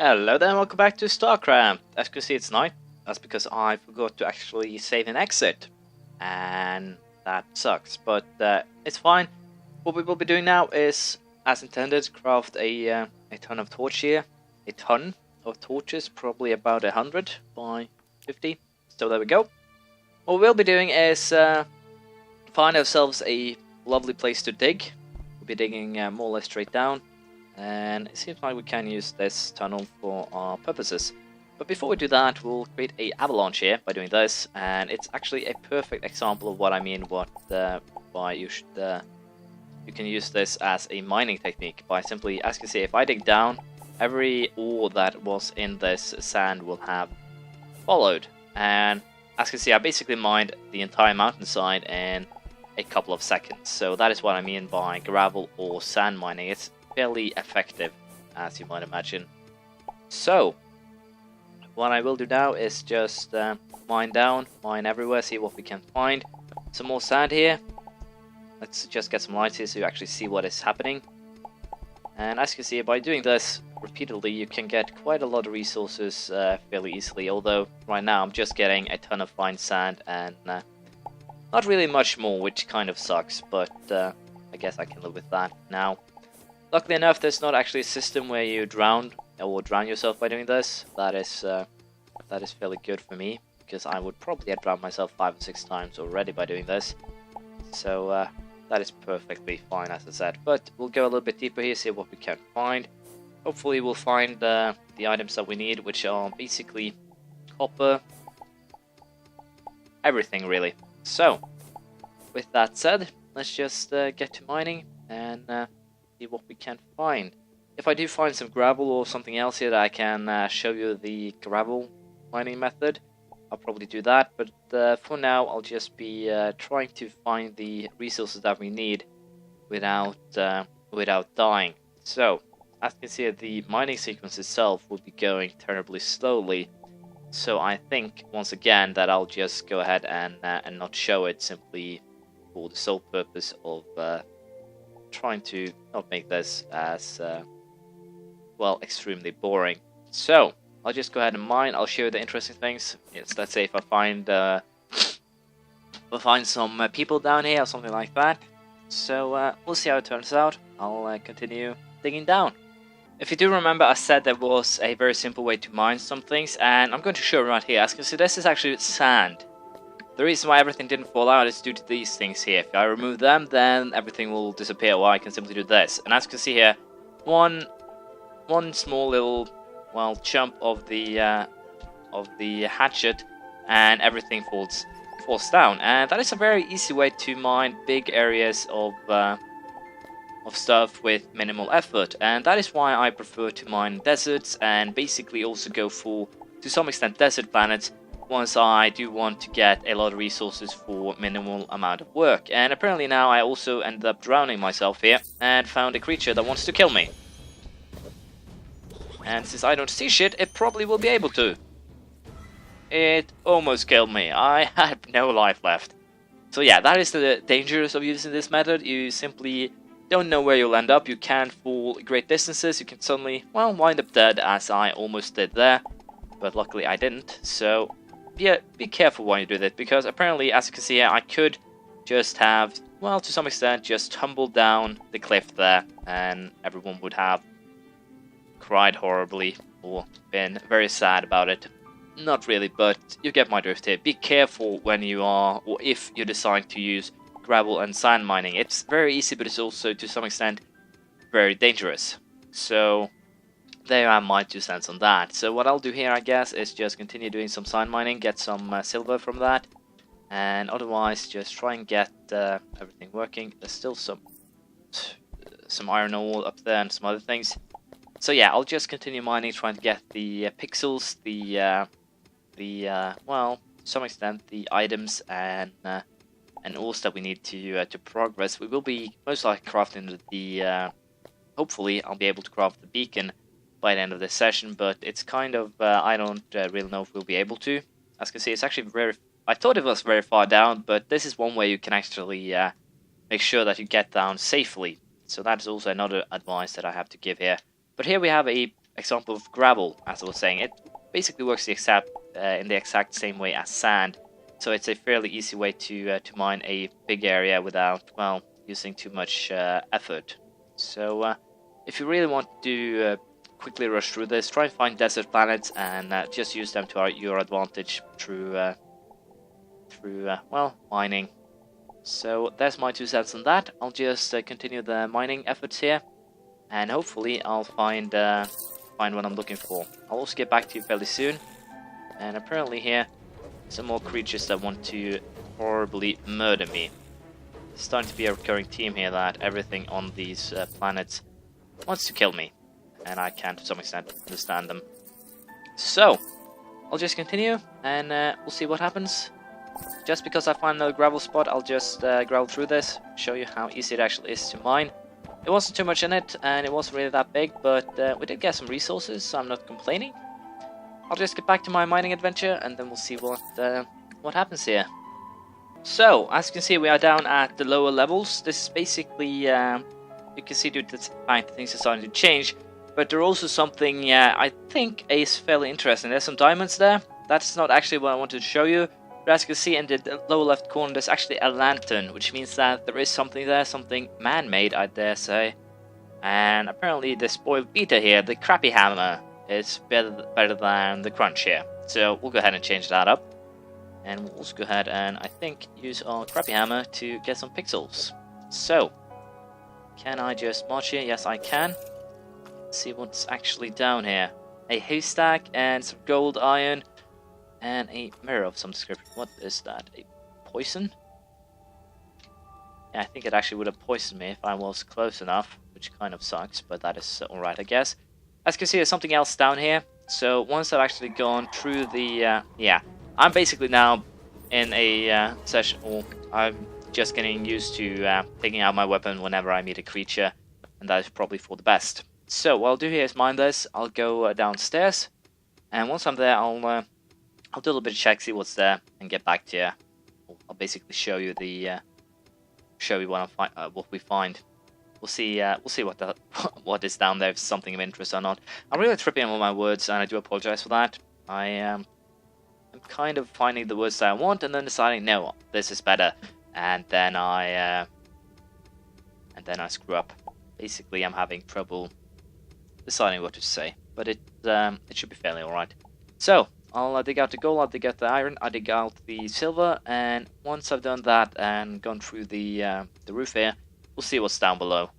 Hello there, welcome back to StarCraft. As you can see, it's night. That's because I forgot to actually save an exit. And that sucks, but it's fine. What we will be doing now is, as intended, craft a ton of torch here. A ton of torches, probably about 100 by 50. So there we go. What we'll be doing is find ourselves a lovely place to dig. We'll be digging more or less straight down. And it seems like we can use this tunnel for our purposes. But before we do that, we'll create a avalanche here by doing this, and it's actually a perfect example of what I mean. Why you should you can use this as a mining technique by simply, as you can see, if I dig down, every ore that was in this sand will have followed. And as you can see, I basically mined the entire mountainside in a couple of seconds. So that is what I mean by gravel or sand mining. It's fairly effective, as you might imagine. So what I will do now is just mine down, mine everywhere, see what we can find. Some more sand here. Let's just get some lights here so you actually see what is happening. And as you can see, by doing this repeatedly, you can get quite a lot of resources fairly easily. Although right now I'm just getting a ton of fine sand and not really much more, which kind of sucks, but I guess I can live with that now. Luckily enough, there's not actually a system where you drown yourself by doing this. That is fairly good for me, because I would probably have drowned myself 5 or 6 times already by doing this. So that is perfectly fine, as I said. But we'll go a little bit deeper here, see what we can find. Hopefully we'll find the items that we need, which are basically copper, everything really. So with that said, let's just get to mining and see what we can find. If I do find some gravel or something else here that I can show you the gravel mining method, I'll probably do that, but for now I'll just be trying to find the resources that we need without dying. So as you can see, the mining sequence itself will be going terribly slowly, so I think once again that I'll just go ahead and not show it, simply for the sole purpose of trying to not make this as well, extremely boring. So I'll just go ahead and mine. I'll show you the interesting things. Yes, let's say if I find some people down here or something like that. So we'll see how it turns out. I'll continue digging down. If you do remember, I said there was a very simple way to mine some things, and I'm going to show you right here. As you can see, this is actually sand. The reason why everything didn't fall out is due to these things here. If I remove them, then everything will disappear, or I can simply do this. And as you can see here, one small little, well, chunk of the hatchet, and everything falls down. And that is a very easy way to mine big areas of stuff with minimal effort. And that is why I prefer to mine deserts, and basically also go for, to some extent, desert planets, once I do want to get a lot of resources for minimal amount of work. And apparently now I also ended up drowning myself here and found a creature that wants to kill me. And since I don't see shit, it probably will be able to. It almost killed me. I had no life left. So yeah, that is the dangers of using this method. You simply don't know where you'll end up. You can fall great distances. You can suddenly, well, wind up dead, as I almost did there. But luckily I didn't. So yeah, be careful when you do that, because apparently, as you can see here, I could just have, well, to some extent, just tumbled down the cliff there, and everyone would have cried horribly or been very sad about it. Not really, but you get my drift here. Be careful when you are, or if you decide to use gravel and sand mining. It's very easy, but it's also, to some extent, very dangerous. So there are my 2 cents on that. So what I'll do here, I guess, is just continue doing some sand mining, get some silver from that, and otherwise just try and get everything working. There's still some iron ore up there and some other things. So yeah, I'll just continue mining, trying to get the pixels, well, to some extent, the items and ores that we need to progress. We will be most likely crafting the hopefully I'll be able to craft the beacon by the end of this session, but it's kind of, I don't really know if we'll be able to. As you can see, it's actually I thought it was very far down, but this is one way you can actually make sure that you get down safely. So that is also another advice that I have to give here. But here we have a example of gravel, as I was saying. It basically works in the exact same way as sand, so it's a fairly easy way to mine a big area without, well, using too much effort. So if you really want to quickly rush through this, try and find desert planets and just use them to your advantage through well, mining. So there's my 2 cents on that. I'll just continue the mining efforts here, and hopefully I'll find what I'm looking for. I'll also get back to you fairly soon. And apparently here, some more creatures that want to horribly murder me. It's starting to be a recurring theme here that everything on these planets wants to kill me, and I can to some extent understand them. So I'll just continue, and we'll see what happens. Just because I find another gravel spot, I'll just gravel through this, show you how easy it actually is to mine. It wasn't too much in it, and it wasn't really that big, but we did get some resources, so I'm not complaining. I'll just get back to my mining adventure, and then we'll see what happens here. So, as you can see, we are down at the lower levels. This is basically, you can see due to the fact that things are starting to change, but there's also something I think is fairly interesting. There's some diamonds there. That's not actually what I wanted to show you. But as you can see in the lower left corner, there's actually a lantern, which means that there is something there, something man-made, I dare say. And apparently the spoiled beta here, the crappy hammer, is better than the crunch here. So we'll go ahead and change that up. And we'll also go ahead and, I think, use our crappy hammer to get some pixels. So, can I just march here? Yes, I can. Let's see what's actually down here. A haystack and some gold iron. And a mirror of some description. What is that? A poison? Yeah, I think it actually would have poisoned me if I was close enough, which kind of sucks, but that is alright, I guess. As you can see, there's something else down here. So once I've actually gone through the, yeah, I'm basically now in a session, or I'm just getting used to taking out my weapon whenever I meet a creature, and that is probably for the best. So what I'll do here is mine this. I'll go downstairs, and once I'm there, I'll do a little bit of check, see what's there, and get back to you. I'll basically show you what we find. We'll see what is down there, if it's something of interest or not. I'm really tripping on my words, and I do apologize for that. I'm kind of finding the words that I want, and then deciding, no, this is better, and then I screw up. Basically, I'm having trouble deciding what to say, but it should be fairly alright. So I'll dig out the gold, I'll dig out the iron, I'll dig out the silver, and once I've done that and gone through the roof here, we'll see what's down below.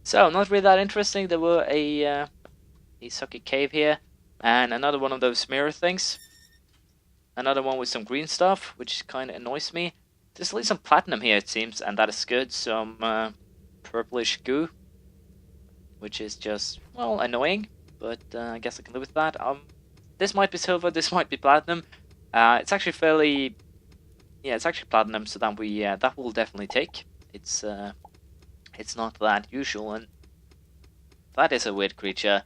So, not really that interesting. There were a sucky cave here, and another one of those mirror things. Another one with some green stuff, which kind of annoys me. There's at least some platinum here, it seems, and that is good. Some purplish goo, which is just, well, annoying, but I guess I can live with that. This might be silver, this might be platinum. It's actually fairly, yeah, it's actually platinum, so that we'll definitely take. It's not that usual, and that is a weird creature.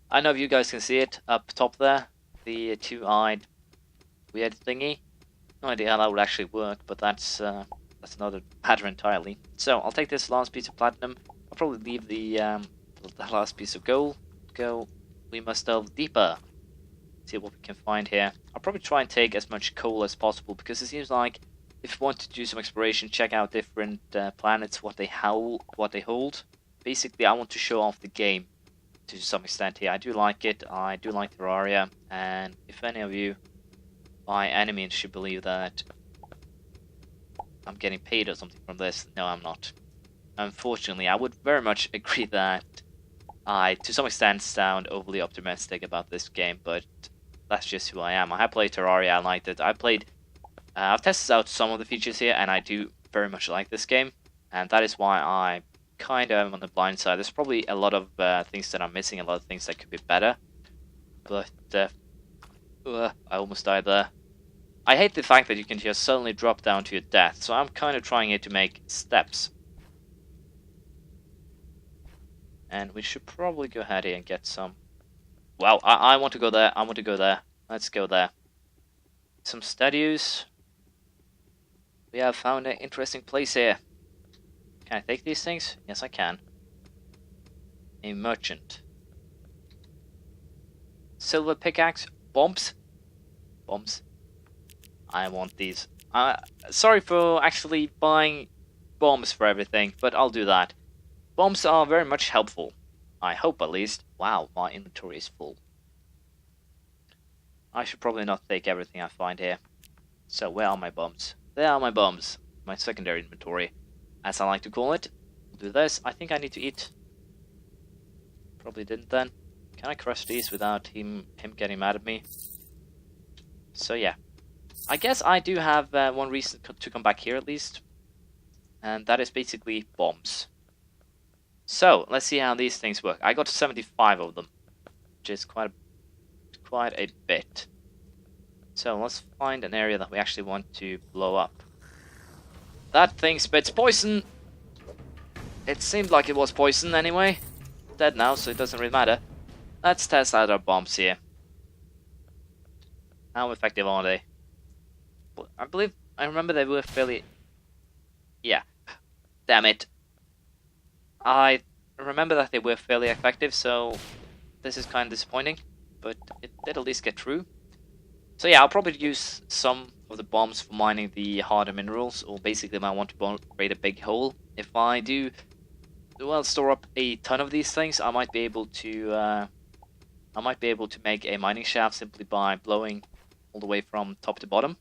I know if you guys can see it up top there, the two-eyed weird thingy. No idea how that would actually work, but that's another matter entirely. So I'll take this last piece of platinum. I'll probably leave the last piece of gold. We must delve deeper. See what we can find here. I'll probably try and take as much coal as possible, because it seems like if you want to do some exploration, check out different planets, what they hold. Basically, I want to show off the game to some extent here. I do like it. I do like Terraria, and if any of you, by any means, should believe that I'm getting paid or something from this, no, I'm not. Unfortunately, I would very much agree that I, to some extent, sound overly optimistic about this game, but that's just who I am. I have played Terraria, I liked it. I've tested out some of the features here, and I do very much like this game, and that is why I kind of am on the blind side. There's probably a lot of things that I'm missing, a lot of things that could be better, but I almost died there. I hate the fact that you can just suddenly drop down to your death, so I'm kind of trying here to make steps. And we should probably go ahead here and get some... Wow, I want to go there, I want to go there. Let's go there. Some statues. We have found an interesting place here. Can I take these things? Yes, I can. A merchant. silver pickaxe. Bombs. Bombs. I want these. Sorry for actually buying bombs for everything, but I'll do that. Bombs are very much helpful. I hope at least. Wow, my inventory is full. I should probably not take everything I find here. So where are my bombs? There are my bombs. My secondary inventory, as I like to call it. We'll do this. I think I need to eat. Probably didn't then. Can I crush these without him getting mad at me? So yeah. I guess I do have one reason to come back here at least. And that is basically bombs. So, let's see how these things work. I got 75 of them, which is quite a bit. So, let's find an area that we actually want to blow up. That thing spits poison! It seemed like it was poison anyway. Dead now, so it doesn't really matter. Let's test out our bombs here. How effective are they? I remember they were fairly... Yeah. Damn it. I remember that they were fairly effective, so this is kind of disappointing, but it did at least get through. So yeah, I'll probably use some of the bombs for mining the harder minerals, or basically I want to create a big hole. If I do, well, store up a ton of these things, I might be able to make a mining shaft simply by blowing all the way from top to bottom.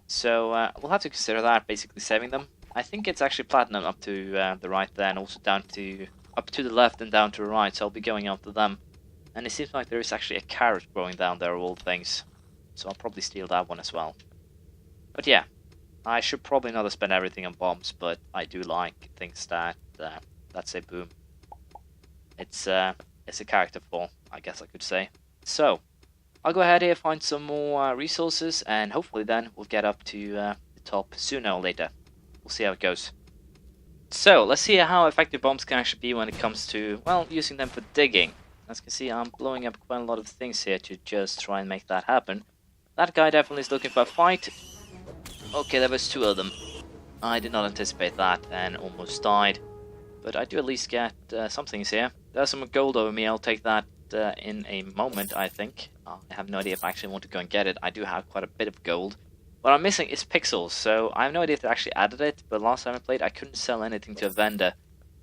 So we'll have to consider that, basically saving them. I think it's actually platinum up to the right there, and also up to the left and down to the right, so I'll be going after them. And it seems like there is actually a carrot growing down there of all things, so I'll probably steal that one as well. But yeah, I should probably not have spent everything on bombs, but I do like things that say boom. It's a character flaw, I guess I could say. So, I'll go ahead here, find some more resources, and hopefully then we'll get up to the top sooner or later. We'll see how it goes. So, let's see how effective bombs can actually be when it comes to, well, using them for digging. As you can see, I'm blowing up quite a lot of things here to just try and make that happen. That guy definitely is looking for a fight. Okay, there was two of them. I did not anticipate that and almost died. But I do at least get some things here. There's some gold over me, I'll take that in a moment, I think. I have no idea if I actually want to go and get it. I do have quite a bit of gold. What I'm missing is pixels, so I have no idea if they actually added it, but last time I played I couldn't sell anything to a vendor.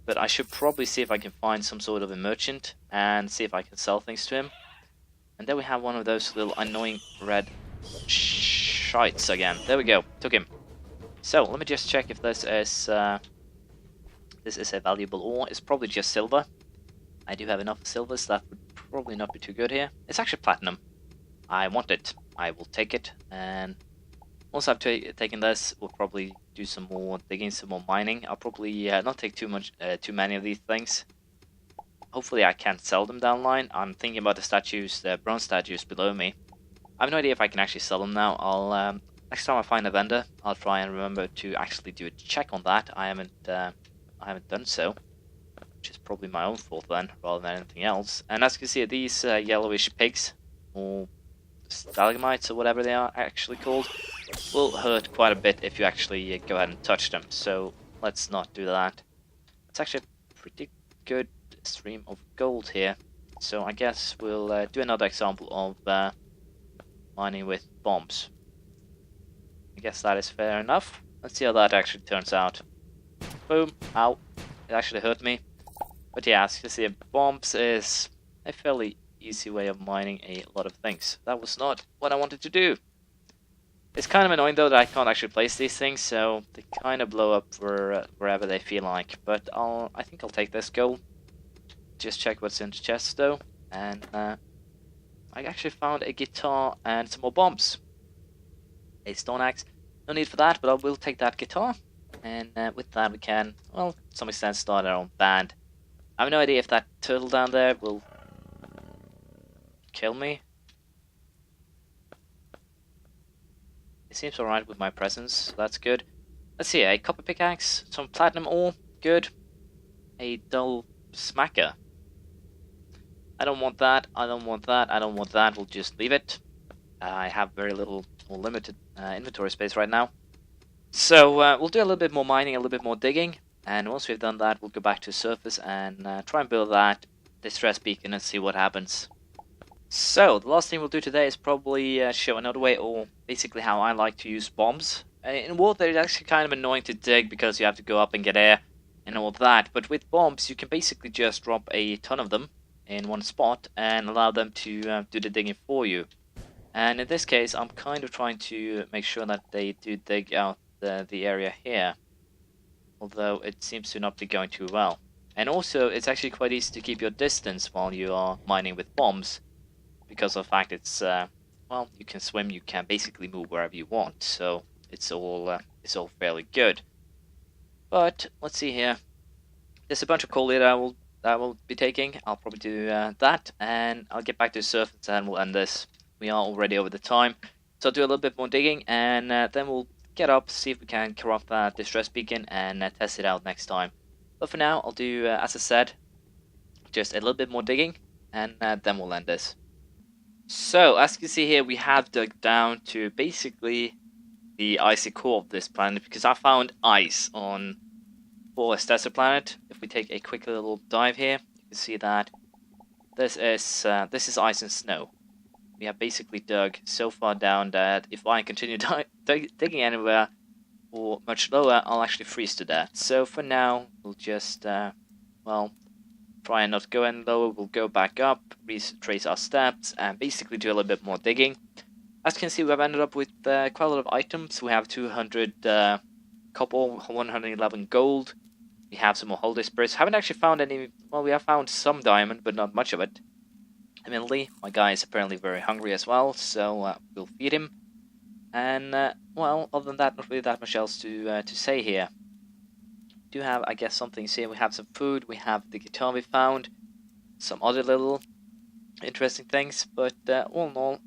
But I should probably see if I can find some sort of a merchant and see if I can sell things to him. And there we have one of those little annoying red shites again. There we go, took him. So let me just check if this is a valuable ore. It's probably just silver. I do have enough silver, so that would probably not be too good here. It's actually platinum. I want it. I will take it, and once I've taken this, we'll probably do some more digging, some more mining. I'll probably not take too many of these things. Hopefully I can sell them down the line. I'm thinking about the statues, the bronze statues below me. I have no idea if I can actually sell them now. I'll next time I find a vendor, I'll try and remember to actually do a check on that. I haven't done so, which is probably my own fault then, rather than anything else. And as you can see, these yellowish pigs, or stalagmites or whatever they are actually called, will hurt quite a bit if you actually go ahead and touch them, so let's not do that. It's actually a pretty good stream of gold here, so I guess we'll do another example of mining with bombs. I guess that is fair enough. Let's see how that actually turns out. Boom. Ow. It actually hurt me. But yeah, as you can see, bombs is a fairly easy way of mining a lot of things. That was not what I wanted to do. It's kind of annoying though that I can't actually place these things, so they kind of blow up wherever they feel like. But I think I'll take this gold. Just check what's in the chest though, and I actually found a guitar and some more bombs. A stone axe. No need for that, but I will take that guitar. And with that we can, well, to some extent start our own band. I have no idea if that turtle down there will kill me. It seems alright with my presence, so that's good. Let's see, a copper pickaxe, some platinum ore, good. A dull smacker. I don't want that, I don't want that, I don't want that, we'll just leave it. I have very little or limited inventory space right now. So we'll do a little bit more mining, a little bit more digging, and once we've done that, we'll go back to the surface and try and build that distress beacon and see what happens. So, the last thing we'll do today is probably show another way, or basically how I like to use bombs. In water, it's actually kind of annoying to dig because you have to go up and get air and all that, but with bombs, you can basically just drop a ton of them in one spot and allow them to do the digging for you. And in this case, I'm kind of trying to make sure that they do dig out the area here, although it seems to not be going too well. And also, it's actually quite easy to keep your distance while you are mining with bombs, because of the fact it's well, you can swim, you can basically move wherever you want, so it's all fairly good. But let's see here. There's a bunch of coal here that I will be taking. I'll probably do that, and I'll get back to the surface and we'll end this. We are already over the time, so I'll do a little bit more digging, and then we'll get up, see if we can corrupt that distress beacon, and test it out next time. But for now, I'll do, as I said, just a little bit more digging, and then we'll end this. So, as you can see here, we have dug down to basically the icy core of this planet, because I found ice on a desert planet. If we take a quick little dive here, you can see that this is ice and snow. We have basically dug so far down that if I continue digging anywhere or much lower, I'll actually freeze to death. So for now, we'll just, well, try and not go any lower. We'll go back up, retrace our steps, and basically do a little bit more digging. As you can see, we've ended up with quite a lot of items. We have 200 copper, 111 gold. We have some more holiday spirits. Haven't actually found any. Well, we have found some diamond, but not much of it. Admittedly, my guy is apparently very hungry as well, so we'll feed him. And well, other than that, not really that much else to say here. We do have, I guess, some things here. We have some food. We have the guitar we found. Some other little interesting things, but all in all,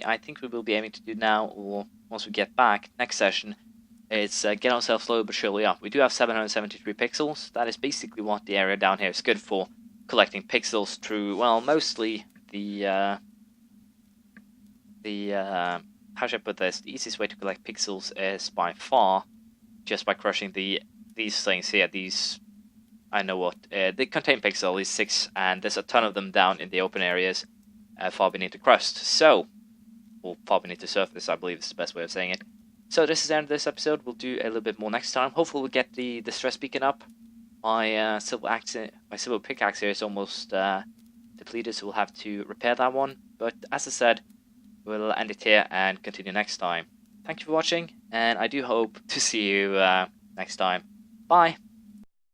I think we will be aiming to do now, or once we get back next session, is get ourselves slowly but surely up. We do have 773 pixels. That is basically what the area down here is good for, collecting pixels through, well, mostly the how should I put this? The easiest way to collect pixels is by far just by crushing these things here. These, I know what they contain pixels. These 6, and there's a ton of them down in the open areas, far beneath the crust. So, or far beneath the surface, I believe is the best way of saying it. So this is the end of this episode. We'll do a little bit more next time. Hopefully we'll get the distress beacon up. My silver pickaxe here is almost depleted, so we'll have to repair that one. But as I said, we'll end it here and continue next time. Thank you for watching, and I do hope to see you next time. Bye!